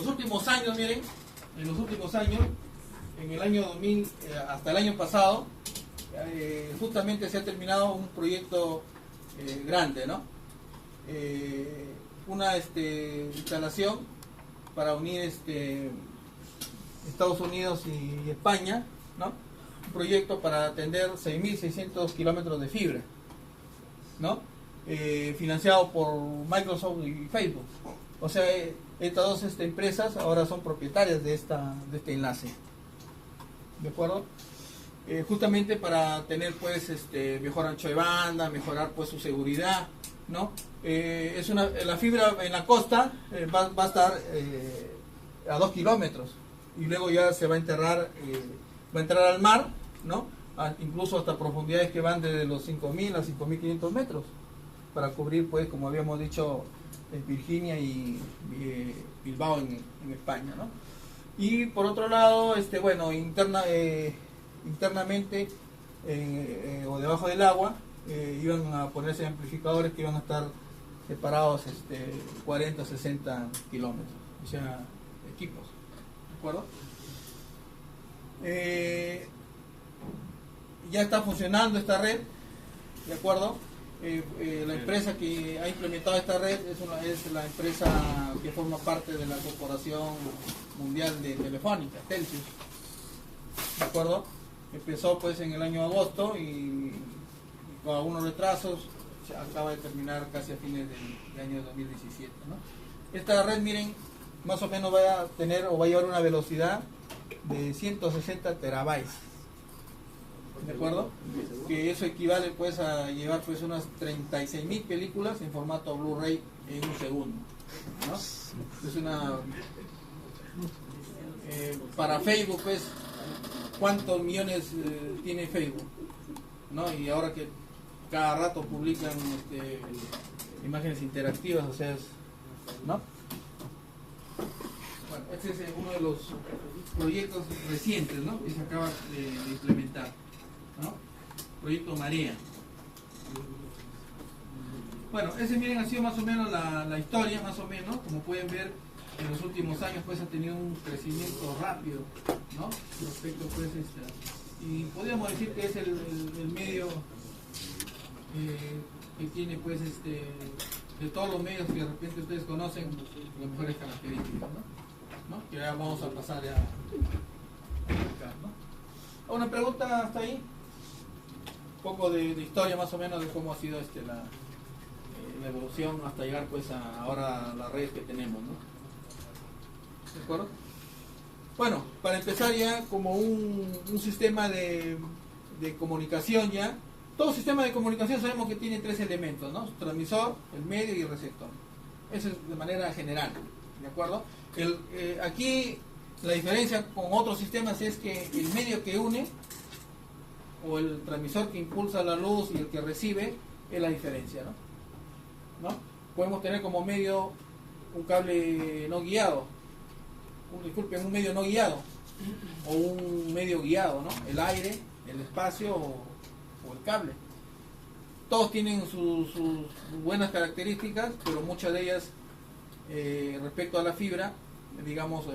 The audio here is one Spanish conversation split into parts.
los últimos años, miren, en los últimos años, en el año 2000 hasta el año pasado, justamente se ha terminado un proyecto grande, ¿no? Una instalación para unir Estados Unidos y España, ¿no? Un proyecto para atender 6.600 kilómetros de fibra, ¿no? Financiado por Microsoft y Facebook. O sea, estas dos empresas ahora son propietarias de este enlace, ¿de acuerdo? Justamente para tener pues mejor ancho de banda, mejorar pues su seguridad, ¿no? La fibra en la costa va a estar a 2 kilómetros y luego ya se va a enterrar, va a entrar al mar, ¿no? Incluso hasta profundidades que van desde los 5.000 a 5.500 metros para cubrir, pues, como habíamos dicho, Virginia y Bilbao en España, ¿no? Y por otro lado, bueno, internamente o debajo del agua iban a ponerse amplificadores que iban a estar separados 40 o 60 kilómetros, o sea, equipos, ¿de acuerdo? Ya está funcionando esta red, ¿de acuerdo? La empresa que ha implementado esta red es la empresa que forma parte de la Corporación Mundial de Telefónica, Telxius, ¿de acuerdo? Empezó pues en el año agosto y con algunos retrasos se acaba de terminar casi a fines del año 2017, ¿no? Esta red, miren, más o menos va a tener o va a llevar una velocidad de 160 terabytes, ¿de acuerdo? Que eso equivale pues a llevar pues unas 36.000 películas en formato Blu-ray en un segundo, ¿no? Es una para Facebook pues, ¿cuántos millones tiene Facebook? ¿No? Y ahora que cada rato publican imágenes interactivas, o sea, ¿no? Bueno, este es uno de los proyectos recientes, ¿no? Que se acaba de implementar, ¿no? Proyecto Marea. Bueno, ese, miren, ha sido más o menos la historia, más o menos. Como pueden ver, en los últimos años pues ha tenido un crecimiento rápido, ¿no? Respecto pues y podríamos decir que es el medio que tiene pues de todos los medios que de repente ustedes conocen las mejores características, ¿no? Que ya vamos a pasar ya acá, ¿no? ¿Una pregunta hasta ahí? Un poco de historia más o menos de cómo ha sido la evolución hasta llegar pues a ahora la red que tenemos, ¿no? ¿De acuerdo? Bueno, para empezar ya como un sistema de comunicación ya, todo sistema de comunicación sabemos que tiene tres elementos, ¿no? Transmisor, el medio y el receptor. Eso es de manera general, ¿de acuerdo? Aquí la diferencia con otros sistemas es que el medio que une o el transmisor que impulsa la luz y el que recibe es la diferencia, ¿no? Podemos tener como medio un cable no guiado, un medio no guiado o un medio guiado, ¿no? El aire, el espacio o el cable. Todos tienen sus buenas características, pero muchas de ellas respecto a la fibra, digamos,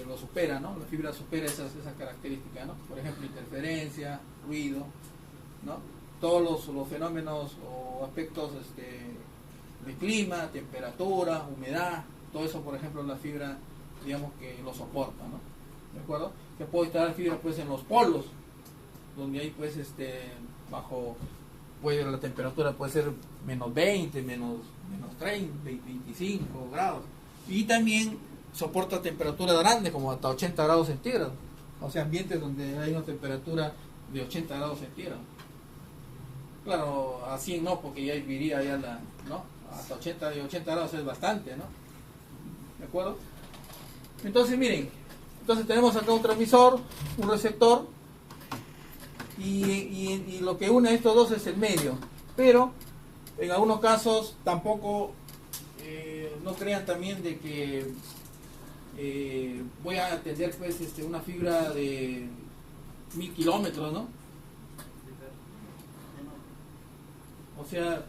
lo supera, ¿no? La fibra supera esas características, ¿no? Por ejemplo, interferencia, ruido, ¿no? Todos los fenómenos o aspectos de clima, temperatura, humedad, todo eso, por ejemplo, la fibra, digamos que lo soporta, ¿no? ¿De acuerdo? Que puede instalar fibra pues en los polos, donde hay pues bajo, pues la temperatura puede ser menos 20, menos 30, 25 grados. Y también soporta temperaturas grandes, como hasta 80 grados centígrados. O sea, ambientes donde hay una temperatura de 80 grados centígrados. Claro, así no, porque ya viviría ya ¿no? Hasta 80 grados es bastante, ¿no? ¿De acuerdo? Entonces, miren, tenemos acá un transmisor, un receptor, y lo que une a estos dos es el medio. Pero en algunos casos tampoco no crean también de que voy a atender pues una fibra de 1000 kilómetros, ¿no? O sea,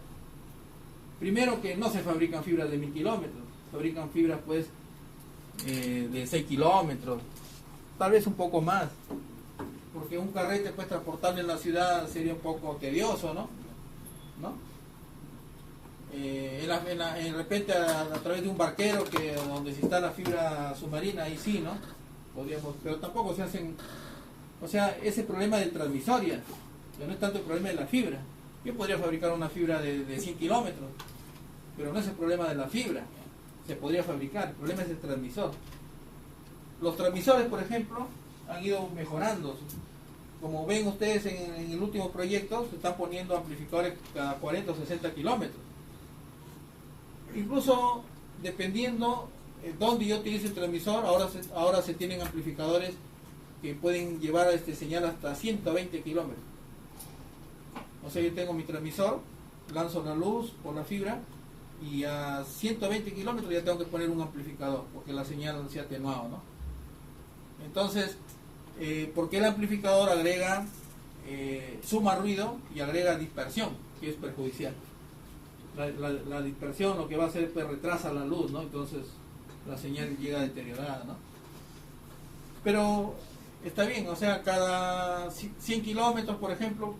primero que no se fabrican fibras de 1000 kilómetros, fabrican fibras pues de 6 kilómetros, tal vez un poco más, porque un carrete pues transportarlo en la ciudad sería un poco tedioso, ¿no? De repente a través de un barquero donde se instala fibra submarina, ahí sí, ¿no? Podríamos, pero tampoco se hacen, o sea, ese problema de transmisoria, que no es tanto el problema de la fibra. Yo podría fabricar una fibra de 100 kilómetros, pero no es el problema de la fibra, se podría fabricar, el problema es el transmisor. Los transmisores, por ejemplo, han ido mejorando. Como ven ustedes en el último proyecto, se están poniendo amplificadores cada 40 o 60 kilómetros. Incluso, dependiendo dónde yo utilice el transmisor, ahora se tienen amplificadores que pueden llevar señal hasta 120 kilómetros. O sea, yo tengo mi transmisor, lanzo la luz por la fibra y a 120 kilómetros ya tengo que poner un amplificador porque la señal se ha atenuado, ¿no? Entonces, porque el amplificador agrega, suma ruido y agrega dispersión, que es perjudicial. La dispersión lo que va a hacer es que retrasa la luz, ¿no? Entonces la señal llega deteriorada, ¿no? Pero está bien, o sea, cada 100 kilómetros, por ejemplo,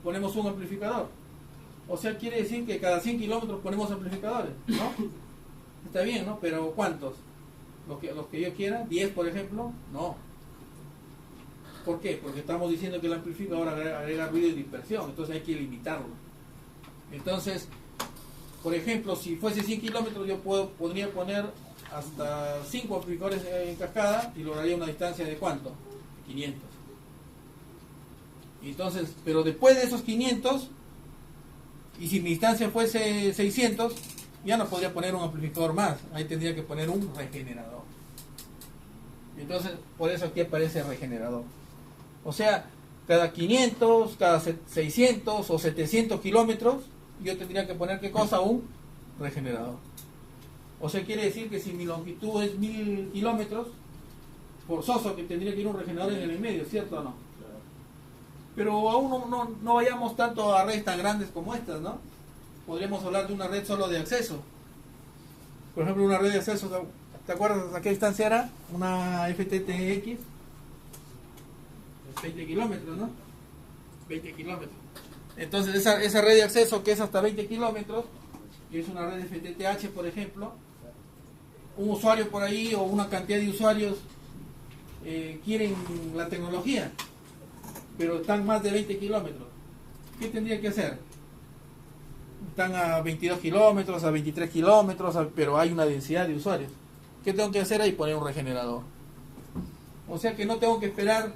ponemos un amplificador. O sea, quiere decir que cada 100 kilómetros ponemos amplificadores, ¿no? Está bien, ¿no? Pero ¿cuántos? Los que yo quiera, 10 por ejemplo, no. ¿Por qué? Porque estamos diciendo que el amplificador agrega ruido y dispersión, entonces hay que limitarlo. Entonces, por ejemplo, si fuese 100 kilómetros, yo podría poner hasta 5 amplificadores en cascada y lograría una distancia de ¿cuánto? 500. Entonces, pero después de esos 500, y si mi distancia fuese 600, ya no podría poner un amplificador más, ahí tendría que poner un regenerador. Entonces, por eso aquí aparece regenerador. O sea, cada 500, cada 600 o 700 kilómetros, yo tendría que poner, ¿qué cosa? Un regenerador. O sea, quiere decir que si mi longitud es 1000 kilómetros, forzoso que tendría que ir un regenerador en el medio, ¿cierto o no? Pero aún no vayamos tanto a redes tan grandes como estas, ¿no? Podríamos hablar de una red solo de acceso. Por ejemplo, una red de acceso, ¿te acuerdas a qué distancia era? Una FTTX. 20 kilómetros, ¿no? 20 kilómetros. Entonces esa red de acceso que es hasta 20 kilómetros, que es una red de FTTH, por ejemplo, un usuario por ahí o una cantidad de usuarios quieren la tecnología, pero están más de 20 kilómetros. ¿Qué tendría que hacer? Están a 22 kilómetros, a 23 kilómetros, pero hay una densidad de usuarios. ¿Qué tengo que hacer ahí? Poner un regenerador. O sea que no tengo que esperar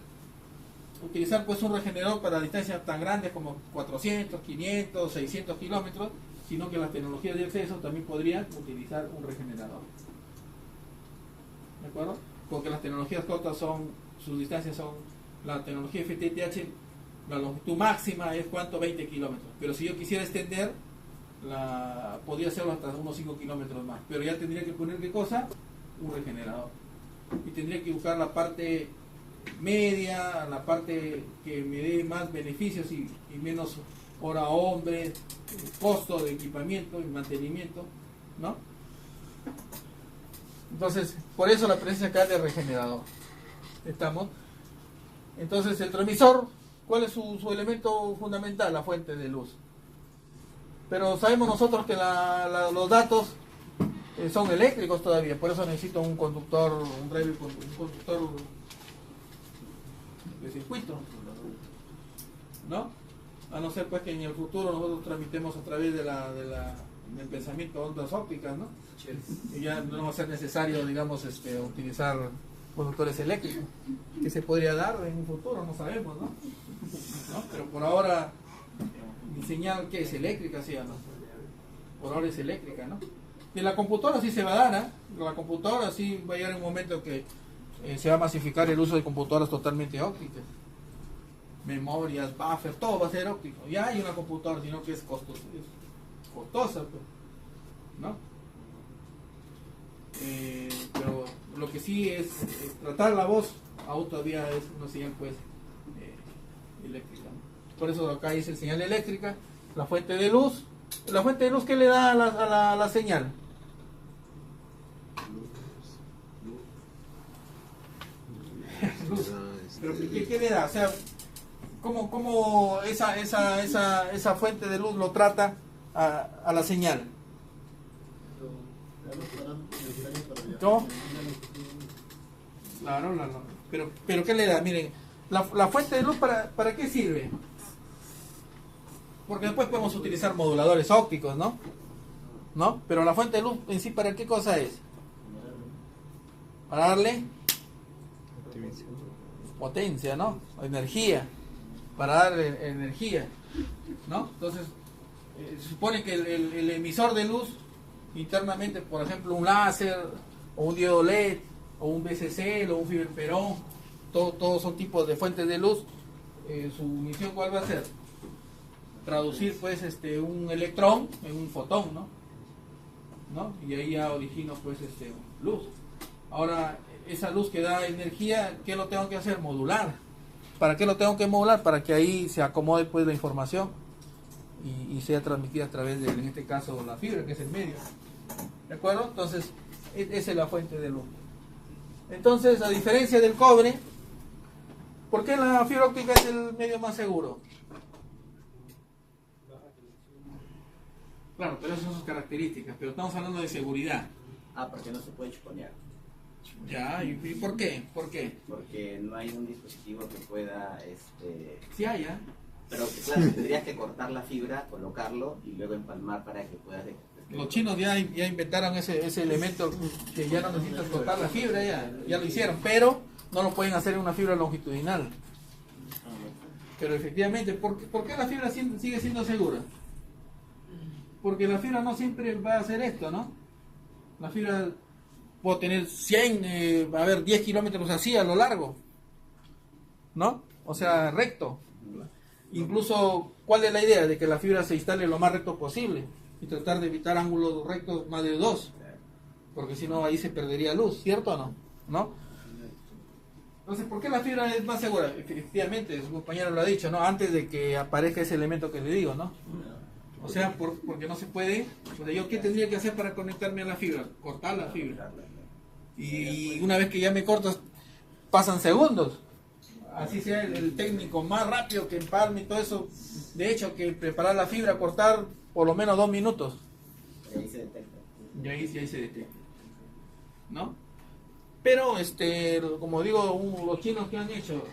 utilizar pues un regenerador para distancias tan grandes como 400, 500, 600 kilómetros, sino que las tecnologías de acceso también podrían utilizar un regenerador. ¿De acuerdo? Porque las tecnologías cortas sus distancias son, la tecnología FTTH, la longitud máxima es ¿cuánto? 20 kilómetros. Pero si yo quisiera extender, podría hacerlo hasta unos 5 kilómetros más. Pero ya tendría que poner, ¿qué cosa? Un regenerador. Y tendría que buscar la parte media, la parte que me dé más beneficios y menos hora hombre, costo de equipamiento y mantenimiento, ¿no? Entonces, por eso la presencia acá de regenerador. ¿Estamos? Entonces, el transmisor, ¿cuál es su elemento fundamental? La fuente de luz. Pero sabemos nosotros que los datos son eléctricos todavía, por eso necesito un conductor, un conductor de circuito, ¿no? A no ser pues que en el futuro nosotros transmitemos a través del pensamiento de ondas ópticas, ¿no? Y ya no va a ser necesario, digamos, utilizar conductores eléctricos, que se podría dar en un futuro, no sabemos, ¿no? Pero por ahora mi señal que es eléctrica, ¿sí o no? Por ahora es eléctrica, ¿no? Y en la computadora sí se va a dar, ¿eh? La computadora sí va a llegar un momento que se va a masificar el uso de computadoras totalmente ópticas. Memorias, buffer, todo va a ser óptico. Ya hay una computadora, sino que es costosa, pues, ¿no? Pero lo que sí es tratar la voz, aún todavía es una señal pues eléctrica, ¿no? Por eso acá dice señal eléctrica, la fuente de luz. ¿La fuente de luz qué le da a la señal? luz. Pero ¿qué le da? O sea, ¿cómo esa fuente de luz lo trata a la señal? ¿Cómo? Claro, pero ¿qué le da? Miren, la fuente de luz ¿para qué sirve? Porque después podemos utilizar moduladores ópticos, ¿no? ¿No? Pero la fuente de luz en sí, ¿para qué cosa es? Para darle potencia, ¿no? O energía. Para darle energía, ¿no? Entonces, se supone que el emisor de luz internamente, por ejemplo, un láser, o un diodo LED, o un BCC, o un fiberperón, todos son tipos de fuentes de luz. Su misión, ¿cuál va a ser? Traducir pues un electrón en un fotón, ¿no? Y ahí ya origino pues luz. Ahora, esa luz que da energía, ¿qué lo tengo que hacer? Modular. ¿Para qué lo tengo que modular? Para que ahí se acomode pues la información y sea transmitida a través de, en este caso, la fibra, que es el medio. ¿De acuerdo? Entonces, esa es la fuente de luz. Entonces, a diferencia del cobre, ¿por qué la fibra óptica es el medio más seguro? Claro, pero esas son sus características, pero estamos hablando de seguridad. Porque no se puede chuponear. Ya, ¿y por qué? ¿Por qué? Porque no hay un dispositivo que pueda, Sí hay, ¿eh? Pero que, claro, tendrías que cortar la fibra, colocarlo y luego empalmar para que puedas... Los chinos ya inventaron ese elemento que ya no necesitas cortar la fibra, ya lo hicieron, pero no lo pueden hacer en una fibra longitudinal. Pero efectivamente, ¿por qué la fibra sigue siendo segura? Porque la fibra no siempre va a hacer esto, ¿no? La fibra puede tener 100, 10 kilómetros así a lo largo, ¿no? O sea, recto. Incluso, ¿cuál es la idea? De que la fibra se instale lo más recto posible y tratar de evitar ángulos rectos más de 2, porque si no ahí se perdería luz, ¿cierto o no? ¿No? Entonces, ¿por qué la fibra es más segura? Efectivamente, su compañero lo ha dicho, ¿no? Antes de que aparezca ese elemento que le digo, ¿no? O sea, porque no se puede. O sea, ¿yo qué tendría que hacer para conectarme a la fibra? Cortar la fibra. Y una vez que ya me cortas, pasan segundos. Así sea el técnico más rápido que empalme y todo eso. De hecho, que preparar la fibra, cortar por lo menos 2 minutos. Y ahí se detecta. Y ahí se detecta. ¿No? Pero, como digo, los chinos que han hecho,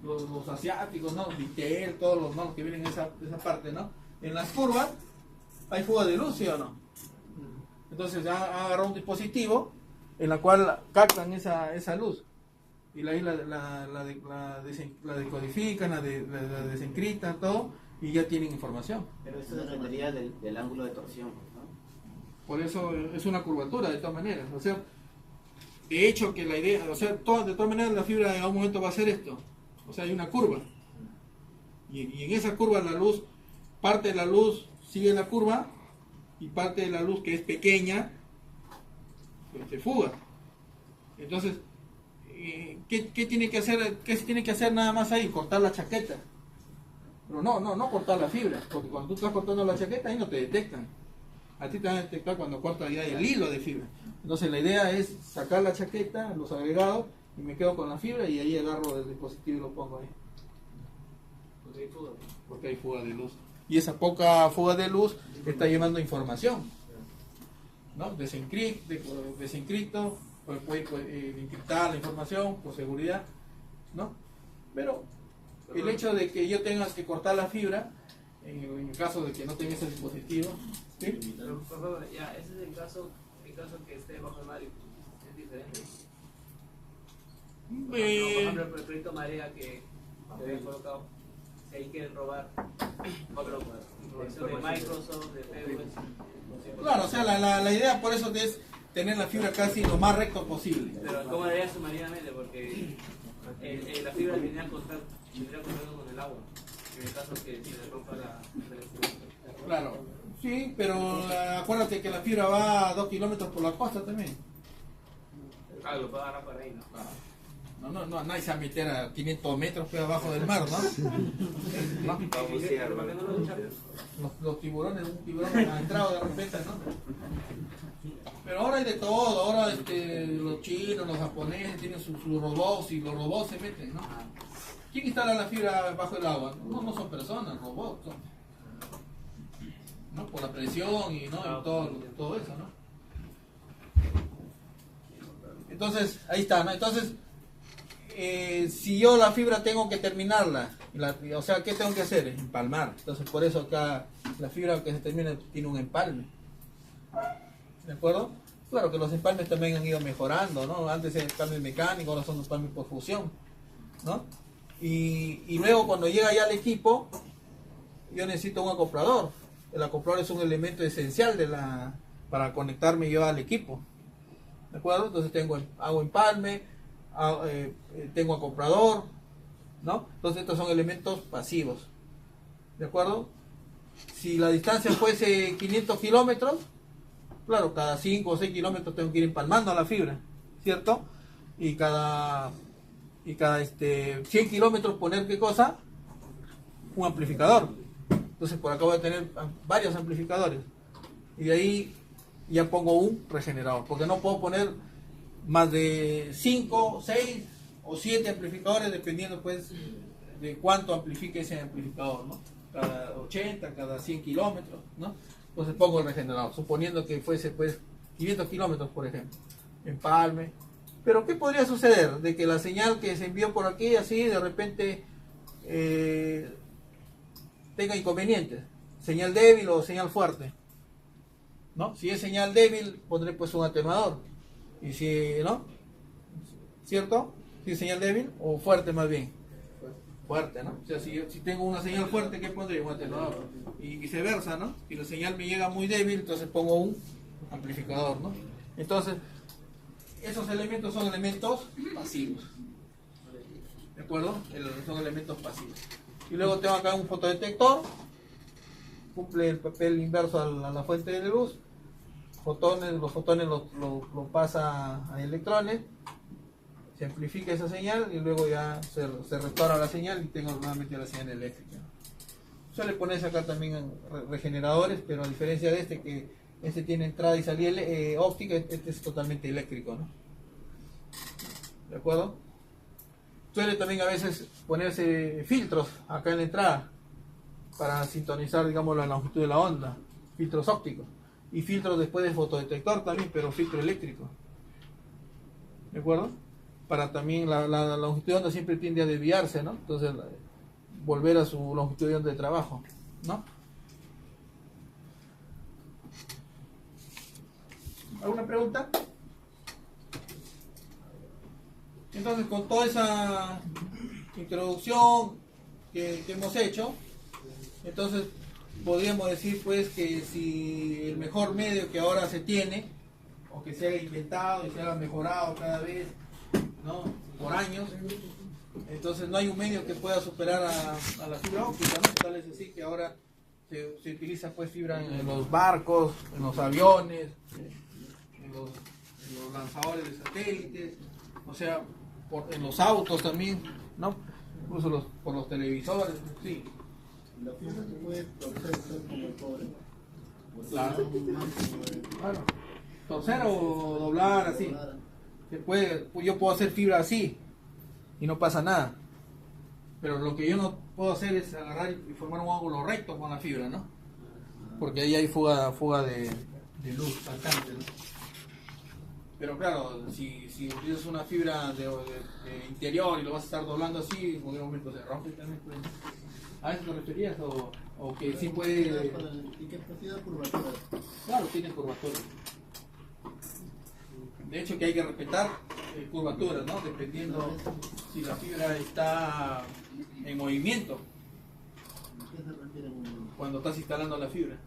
los asiáticos, ¿no? Vitel, todos los, ¿no? que vienen en esa parte, ¿no? En las curvas hay fuga de luz, ¿sí o no? Entonces han agarrado un dispositivo en la cual captan esa luz y ahí la decodifican, la desencriptan, todo, y ya tienen información. Pero eso dependería del ángulo de torsión, ¿no? Por eso es una curvatura de todas maneras. O sea, de hecho que la idea, o sea, de todas maneras la fibra en algún momento va a hacer esto. O sea, hay una curva. Y en esa curva la luz, parte de la luz sigue la curva y parte de la luz que es pequeña pues, se fuga. Entonces, ¿qué tiene que hacer? ¿Qué se tiene que hacer nada más ahí? Cortar la chaqueta. Pero no cortar la fibra, porque cuando tú estás cortando la chaqueta ahí no te detectan. A ti te van a detectar cuando cortas ya el hilo de fibra. Entonces la idea es sacar la chaqueta, los agregados, y me quedo con la fibra y ahí agarro el dispositivo y lo pongo ahí. Porque hay fuga de luz. Y esa poca fuga de luz está llevando información, ¿no? Desencripto, puede encriptar la información por seguridad, ¿no? Pero el hecho de que yo tenga que cortar la fibra, en el caso de que no tenga ese dispositivo, ¿sí? Pero, por favor, ya, ese es el caso que esté bajo el mar, es diferente. Por ejemplo, el proyecto Marea que habían colocado, si ahí quieren robar, información de Microsoft, de Facebook. Claro, o sea, la idea por eso es tener la fibra casi lo más recto posible. Pero ¿cómo haría submarinamente? Porque la fibra tendría contacto con el agua, en el caso que se le rompa la Claro, sí, pero acuérdate que la fibra va a 2 kilómetros por la costa también. Claro, lo puede agarrar por ahí, ¿no? No, nadie se va a meter a 500 metros pues, abajo del mar, ¿no? ¿No? Los tiburones, un tiburón ha entrado de repente, ¿no? Pero ahora hay de todo, ahora los chinos, los japoneses tienen sus robots y los robots se meten, ¿no? ¿Quién instala la fibra bajo el agua? No son personas, robots son, ¿no? Por la presión y, ¿no? Y todo eso, ¿no? Entonces, ahí está, ¿no? Entonces, si yo la fibra tengo que terminarla, o sea, ¿qué tengo que hacer? Empalmar. Entonces, por eso acá la fibra que se termina tiene un empalme. ¿De acuerdo? Claro que los empalmes también han ido mejorando, ¿no? Antes era empalme mecánico, ahora son empalmes por fusión, ¿no? Y luego cuando llega ya al equipo, yo necesito un acoplador. El acoplador es un elemento esencial para conectarme yo al equipo. ¿De acuerdo? Entonces hago empalme, tengo acoplador, ¿no? Entonces estos son elementos pasivos. ¿De acuerdo? Si la distancia fuese 500 kilómetros, claro, cada 5 o 6 kilómetros tengo que ir empalmando a la fibra, ¿cierto? Y cada 100 kilómetros poner, ¿qué cosa? Un amplificador. Entonces por acá voy a tener varios amplificadores. Y de ahí ya pongo un regenerador, porque no puedo poner más de 5, 6 o 7 amplificadores, dependiendo pues de cuánto amplifique ese amplificador, ¿no? Cada 80, cada 100 kilómetros, ¿no? Entonces pongo el regenerador, suponiendo que fuese pues 500 kilómetros, por ejemplo, empalme. Pero ¿qué podría suceder? De que la señal que se envió por aquí, así, de repente tenga inconvenientes, señal débil o señal fuerte, ¿no? Si es señal débil, pondré pues un atenuador. Y si, ¿no? ¿Cierto? Si es señal débil o fuerte más bien. Fuerte, ¿no? O sea, si tengo una señal fuerte, ¿qué pondré? Un atenuador. Y viceversa, ¿no? Si la señal me llega muy débil, entonces pongo un amplificador, ¿no? Entonces, esos elementos son elementos pasivos. ¿De acuerdo? Son elementos pasivos. Y luego tengo acá un fotodetector. Cumple el papel inverso a la fuente de luz. Los fotones los pasa a electrones. Se amplifica esa señal y luego ya se restaura la señal y tengo nuevamente la señal eléctrica. Suele ponerse acá también regeneradores, pero a diferencia de que este tiene entrada y salida óptica, este es totalmente eléctrico, ¿no? ¿De acuerdo? Suele también a veces ponerse filtros acá en la entrada para sintonizar, digamos, la longitud de la onda, filtros ópticos, y filtros después del fotodetector también, pero filtro eléctrico. ¿De acuerdo? Para también la longitud de onda siempre tiende a desviarse, ¿no? Entonces volver a su longitud de onda de trabajo, ¿no? ¿Alguna pregunta? Entonces, con toda esa introducción que hemos hecho, entonces podríamos decir pues que si el mejor medio que ahora se tiene, o que se haya inventado y se haya mejorado cada vez, ¿no? Por años, entonces no hay un medio que pueda superar a la fibra óptica, ¿no? Tal es así que ahora se utiliza pues fibra en los barcos, en los aviones, en los lanzadores de satélites, o sea, en los autos también, ¿no? Incluso por los televisores, sí. La fibra se puede torcer como el cobre. Claro. Torcer o doblar así. Se puede, yo puedo hacer fibra así y no pasa nada. Pero lo que yo no puedo hacer es agarrar y formar un ángulo recto con la fibra, ¿no? Porque ahí hay fuga de luz bastante, ¿no? Pero claro, si utilizas una fibra de interior y lo vas a estar doblando así, en cualquier momento se rompe también. Pues. ¿A eso te referías? ¿O que sí puede...? ¿Y qué capacidad curvatura? Claro, tiene curvatura. De hecho que hay que respetar curvaturas, ¿no? Dependiendo si la fibra está en movimiento. ¿A qué se refiere con movimiento? Cuando estás instalando la fibra.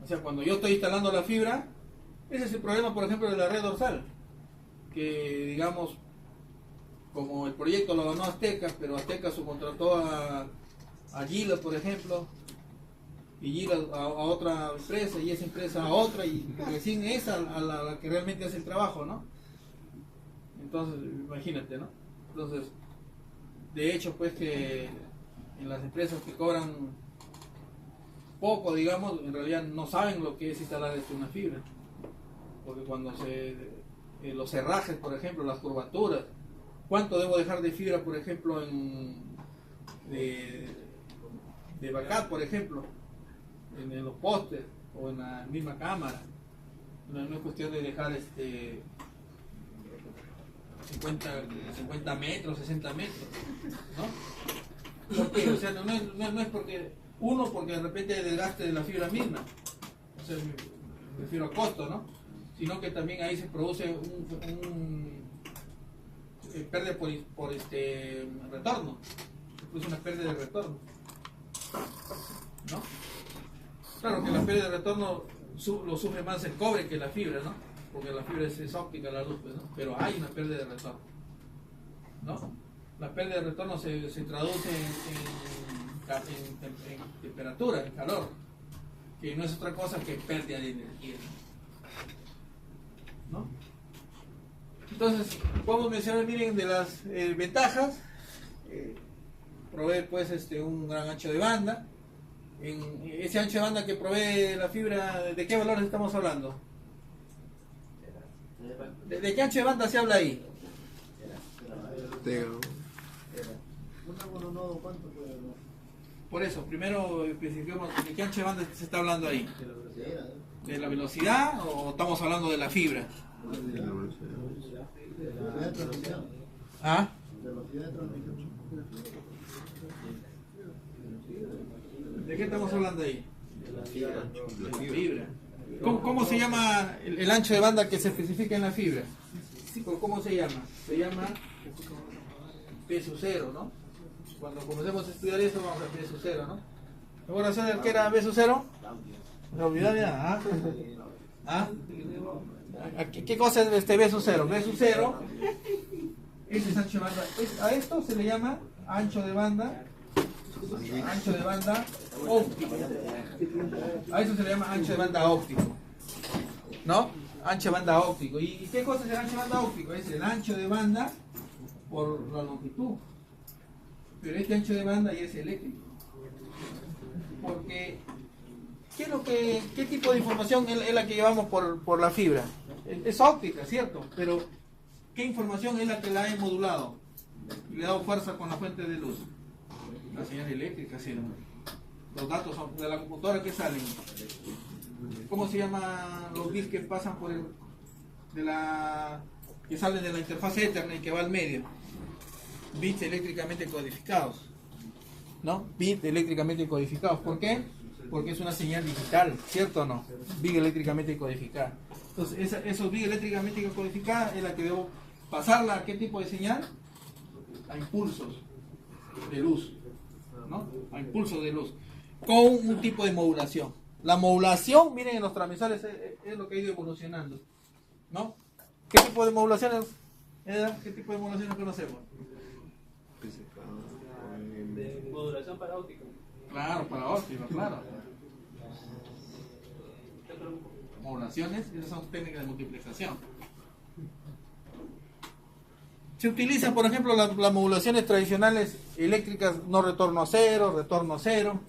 O sea, cuando yo estoy instalando la fibra, ese es el problema, por ejemplo, de la red dorsal. Que, digamos, como el proyecto lo ganó Azteca, pero Azteca subcontrató a Gila, por ejemplo, y Gila a otra empresa, y esa empresa a otra, y recién esa a la que realmente hace el trabajo, ¿no? Entonces, imagínate, ¿no? Entonces, de hecho, pues que en las empresas que cobran poco, digamos, en realidad no saben lo que es instalar una fibra. Porque cuando los herrajes, por ejemplo, las curvaturas, ¿cuánto debo dejar de fibra, por ejemplo, de bacat, por ejemplo, en los postes o en la misma cámara? No es cuestión de dejar 50 metros, 60 metros, ¿no? ¿Por qué? O sea, no es porque de repente el desgaste de la fibra misma, o sea, me refiero a costo, ¿no? Sino que también ahí se produce pérdida por retorno, es una pérdida de retorno, ¿no? Claro que la pérdida de retorno lo sufre más el cobre que la fibra, ¿no? Porque la fibra es óptica, la luz, pues, ¿no? Pero hay una pérdida de retorno, ¿no? La pérdida de retorno se traduce en temperatura, en calor, que no es otra cosa que pérdida de energía, ¿no? Entonces, podemos mencionar, miren, de las ventajas, provee pues un gran ancho de banda. En ese ancho de banda que provee la fibra, ¿de qué valores estamos hablando? ¿De qué ancho de banda se habla ahí? Una mononodo, ¿cuánto puede hablar? Por eso, primero especifiquemos de qué ancho de banda se está hablando ahí. De la velocidad. ¿De la velocidad o estamos hablando de la fibra? De la velocidad de transmisión. ¿Ah? Velocidad de transmisión. ¿De qué estamos hablando ahí? De la fibra. De la fibra. ¿Cómo se llama el ancho de banda que se especifica en la fibra? ¿Cómo se llama? Se llama P sub 0, ¿no? Cuando comencemos a estudiar eso vamos a P sub 0, ¿no? ¿Me acuerdas de qué era B sub 0? ¿Me olvidé ya? ¿Ah? ¿Qué cosa es B sub 0? B sub 0, ese es ancho de banda. A esto se le llama ancho de banda óptico. A eso se le llama ancho de banda óptico, ¿no? Ancho de banda óptico. ¿Y qué cosa es el ancho de banda óptico? Es el ancho de banda por la longitud. Pero este ancho de banda ya es eléctrico. Porque, ¿qué tipo de información es la que llevamos por la fibra? Es óptica, ¿cierto? Pero, ¿qué información es la que la he modulado? Y le he dado fuerza con la fuente de luz. La señal eléctrica, ¿sí? Los datos son de la computadora que salen. ¿Cómo se llaman los bits que pasan que salen de la interfaz Ethernet y que va al medio? Bits eléctricamente codificados, ¿no? Bits eléctricamente codificados. ¿Por qué? Porque es una señal digital, ¿cierto o no? Bit eléctricamente codificada. Entonces, esos bits eléctricamente codificadas es la que debo pasarla a qué tipo de señal? A impulsos de luz, ¿no? A impulsos de luz con un tipo de modulación. La modulación, miren, en los transmisores es lo que ha ido evolucionando, ¿no? ¿Qué tipo de modulaciones? ¿Qué tipo de modulaciones conocemos? De modulación para óptica. Claro, para óptica, claro. Modulaciones, esas son técnicas de multiplicación. Se utilizan, por ejemplo, las modulaciones tradicionales eléctricas, no retorno a cero, retorno a cero,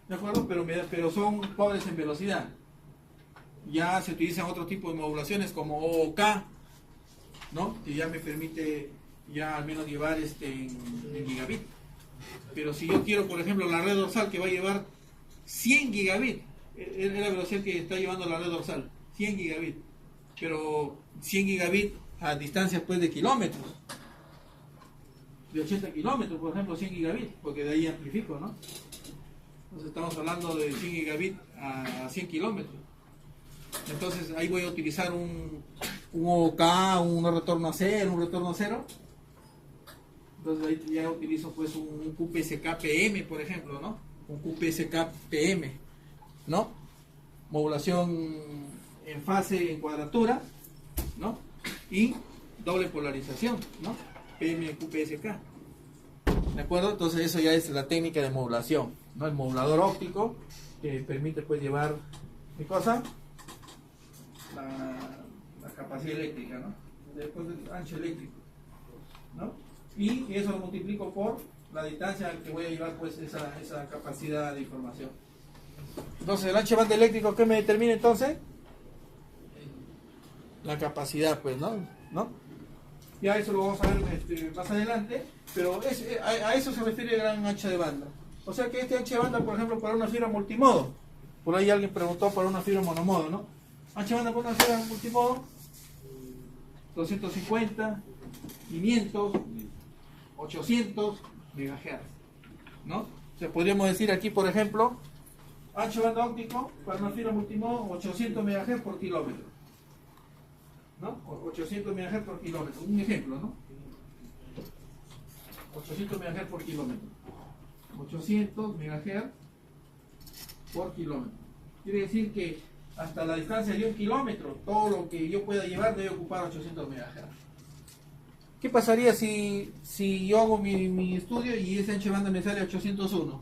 ¿de acuerdo? Pero son pobres en velocidad. Ya se utilizan otro tipo de modulaciones como OOK, ¿no? Que ya me permite ya al menos llevar en gigabit. Pero si yo quiero, por ejemplo, la red dorsal que va a llevar 100 gigabit, es la velocidad que está llevando la red dorsal, 100 gigabit. Pero 100 gigabit a distancias pues de kilómetros, de 80 kilómetros, por ejemplo, 100 gigabit, porque de ahí amplifico, ¿no? Entonces estamos hablando de 100 gigabit a 100 kilómetros. Entonces ahí voy a utilizar un OOK, un retorno a cero, Entonces ahí ya utilizo pues un QPSK-PM, por ejemplo, ¿no? Un QPSK-PM, ¿no? Modulación en fase, en cuadratura, ¿no? Y doble polarización, ¿no? PM QPSK. ¿De acuerdo? Entonces eso ya es la técnica de modulación, ¿no? El modulador óptico que permite pues llevar, ¿qué cosa? La capacidad eléctrica, ¿no? después del ancho eléctrico, ¿no? Y eso lo multiplico por la distancia que voy a llevar pues esa capacidad de información. Entonces el ancho de banda eléctrico, ¿qué me determina entonces? La capacidad, pues, ¿no? Ya eso lo vamos a ver más adelante, pero a eso se refiere el gran ancho de banda. O sea que este ancho de banda, por ejemplo, para una fibra multimodo, por ahí alguien preguntó para una fibra monomodo, ¿no? Ancho de banda para una fibra multimodo, 250, 500, 800 MHz, ¿no? O sea, podríamos decir aquí, por ejemplo, ancho de banda óptico para una fibra multimodo, 800 MHz por kilómetro, ¿no? 800 MHz por kilómetro, un ejemplo, ¿no? 800 MHz por kilómetro. 800 MHz por kilómetro. Quiere decir que hasta la distancia de 1 kilómetro, todo lo que yo pueda llevar debe ocupar 800 MHz. ¿Qué pasaría si yo hago mi estudio y ese ancho de banda me sale 801?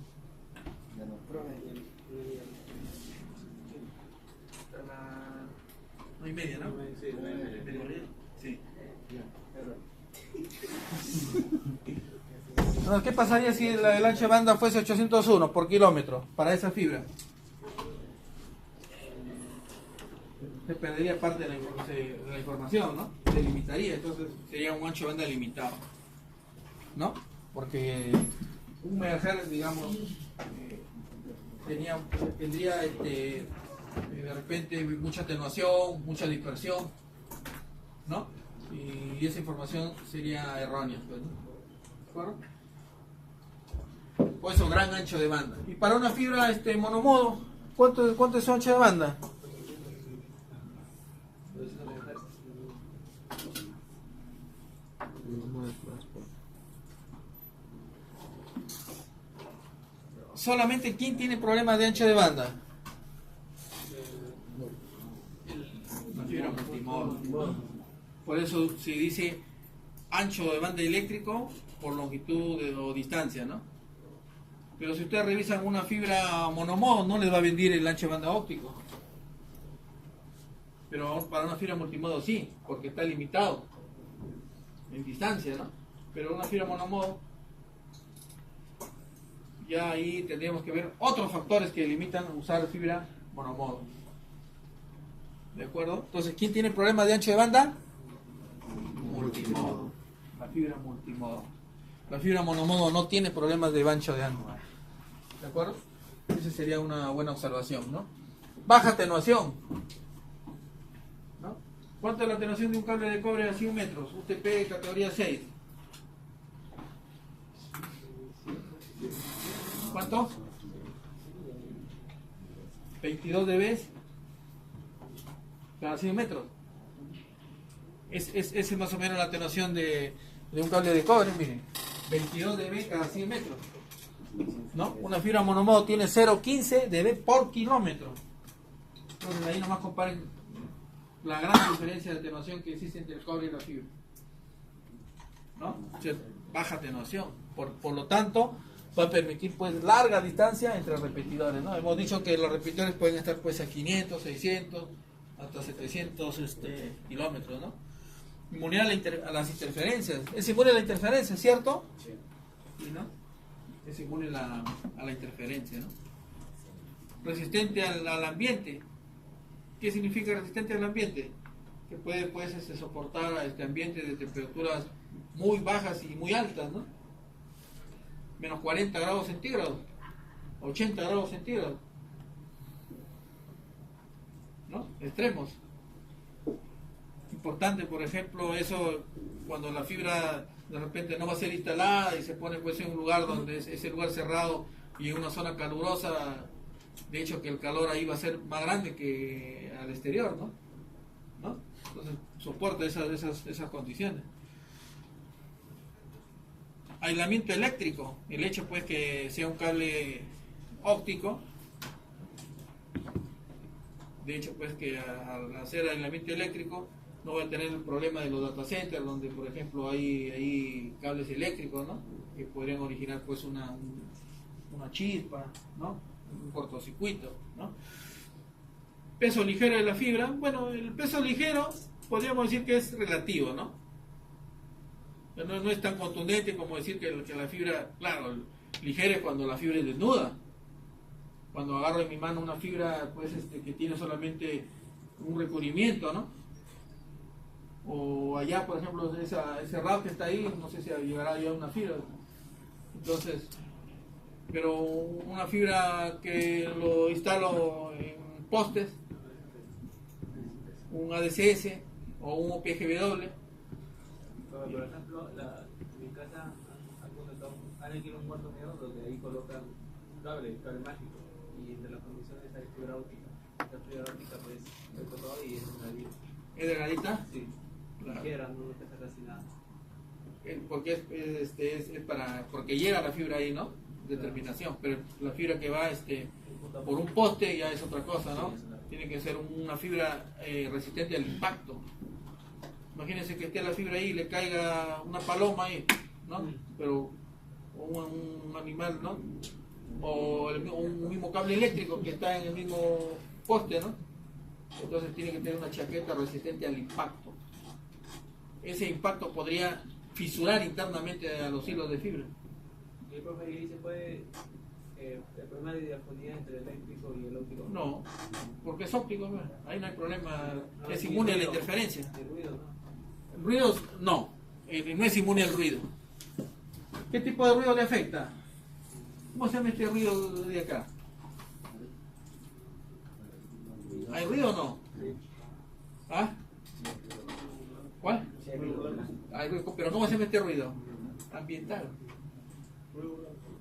No y media, ¿no? Sí. Entonces, ¿qué pasaría si el ancho de banda fuese 801 por kilómetro para esa fibra? Se perdería parte de la información, ¿no? Se limitaría, entonces sería un ancho de banda limitado, ¿no? Porque un megahertz, digamos, tendría de repente mucha atenuación, mucha dispersión, ¿no? Y esa información sería errónea, pues, ¿no? ¿De acuerdo? Por eso gran ancho de banda. Y para una fibra monomodo, ¿cuánto es su ancho de banda? Solamente ¿quién tiene problemas de ancho de banda? La fibra multimodo. Por eso se dice ancho de banda eléctrico por longitud o distancia, ¿no? Pero si ustedes revisan una fibra monomodo, no les va a venir el ancho de banda óptico. Pero para una fibra multimodo sí, porque está limitado en distancia, ¿no? Pero una fibra monomodo, ya ahí tendríamos que ver otros factores que limitan usar fibra monomodo. ¿De acuerdo? Entonces, ¿quién tiene problemas de ancho de banda? Multimodo. La fibra multimodo. La fibra monomodo no tiene problemas de ancho de banda. ¿De acuerdo? Esa sería una buena observación, ¿no? Baja atenuación, ¿no? ¿Cuánto es la atenuación de un cable de cobre a 100 metros? UTP categoría 6. ¿Cuánto? 22 dB cada 100 metros. Es más o menos la atenuación de un cable de cobre, miren. 22 dB cada 100 metros, ¿no? Una fibra monomodo tiene 0,15 dB por kilómetro. Entonces ahí nomás comparen la gran diferencia de atenuación que existe entre el cobre y la fibra, ¿no? O sea, baja atenuación. Por lo tanto, va a permitir pues larga distancia entre repetidores, ¿no? Hemos dicho que los repetidores pueden estar pues a 500, 600, hasta 700 kilómetros, ¿no? Inmune a las interferencias. Es inmune a la interferencia, ¿cierto? Sí. ¿No? Es inmune a la interferencia, ¿no? Resistente al ambiente. ¿Qué significa resistente al ambiente? Que puede pues soportar ambientes de temperaturas muy bajas y muy altas, ¿no? Menos 40 grados centígrados, 80 grados centígrados, ¿no? Extremos. Importante, por ejemplo, eso cuando la fibra de repente no va a ser instalada y se pone pues en un lugar donde es ese lugar cerrado y en una zona calurosa, de hecho que el calor ahí va a ser más grande que al exterior, ¿no? Entonces soporta esas condiciones. Aislamiento eléctrico, el hecho pues que sea un cable óptico, de hecho pues que al hacer aislamiento eléctrico no va a tener el problema de los data centers, donde por ejemplo hay cables eléctricos, ¿no? Que podrían originar pues una chispa, ¿no? Un cortocircuito, ¿no? Peso ligero de la fibra. Bueno, el peso ligero podríamos decir que es relativo, ¿no? No es tan contundente como decir que la fibra, claro, ligera es cuando la fibra es desnuda. Cuando agarro en mi mano una fibra pues que tiene solamente un recubrimiento, ¿no? O allá, por ejemplo, ese rap que está ahí, no sé si llegará ya una fibra. Entonces, pero una fibra que lo instalo en postes, un ADCS o un OPGW. Por ejemplo, en mi casa han alquilado un cuarto mío donde ahí colocan cable mágico, y entre las condiciones hay fibra óptica. La fibra óptica pues es todo y es delgadita. ¿Es delgadita? Sí, Claro. ligera, no pesa casi nada. Porque porque llega la fibra ahí, ¿no? De terminación, pero la fibra que va por un poste ya es otra cosa, ¿no? Tiene que ser una fibra resistente al impacto. Imagínense que esté la fibra ahí y le caiga una paloma ahí, ¿no? Pero un animal, ¿no? O un mismo cable eléctrico que está en el mismo poste, ¿no? Entonces tiene que tener una chaqueta resistente al impacto. Ese impacto podría fisurar internamente a los hilos de fibra. ¿Y el profe ahí se puede el problema de diafonía entre el eléctrico y el óptico? No, porque es óptico, ¿no? Ahí no hay problema, No, es y inmune a la ruido. interferencia. El ruido, ¿no? Ruidos, no, no es inmune al ruido. ¿Qué tipo de ruido le afecta? ¿Cómo se llama este ruido de acá? ¿Hay ruido o no? ¿Ah? ¿Cuál? Hay ruido, pero ¿cómo se llama este ruido? Ambiental.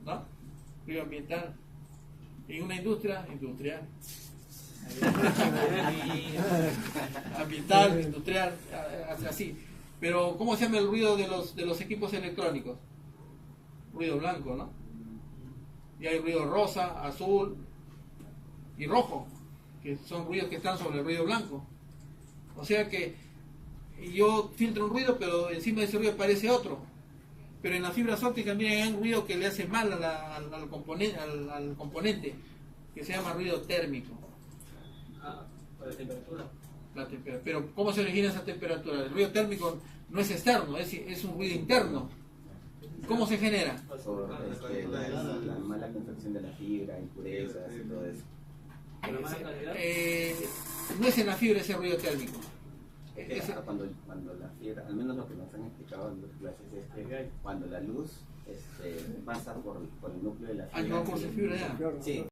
¿No? Ruido ambiental. En una industria, industrial. Ambiental, industrial, así. Pero ¿cómo se llama el ruido de los equipos electrónicos? Ruido blanco, ¿no? Y hay ruido rosa, azul y rojo, que son ruidos que están sobre el ruido blanco. O sea que yo filtro un ruido, pero encima de ese ruido aparece otro. Pero en las fibras ópticas, miren, hay un ruido que le hace mal al componente, que se llama ruido térmico. Por la temperatura. Pero ¿cómo se origina esa temperatura? El ruido térmico no es externo, es un ruido interno. ¿Cómo se genera? Por la mala confección de la fibra, impurezas y todo eso. ¿La mala calidad? No es en la fibra ese ruido térmico. Cuando la fibra, al menos lo que nos han explicado en las clases, es que cuando la luz pasa por el núcleo de la fibra. Ah, no, por su fibra ya. Sí.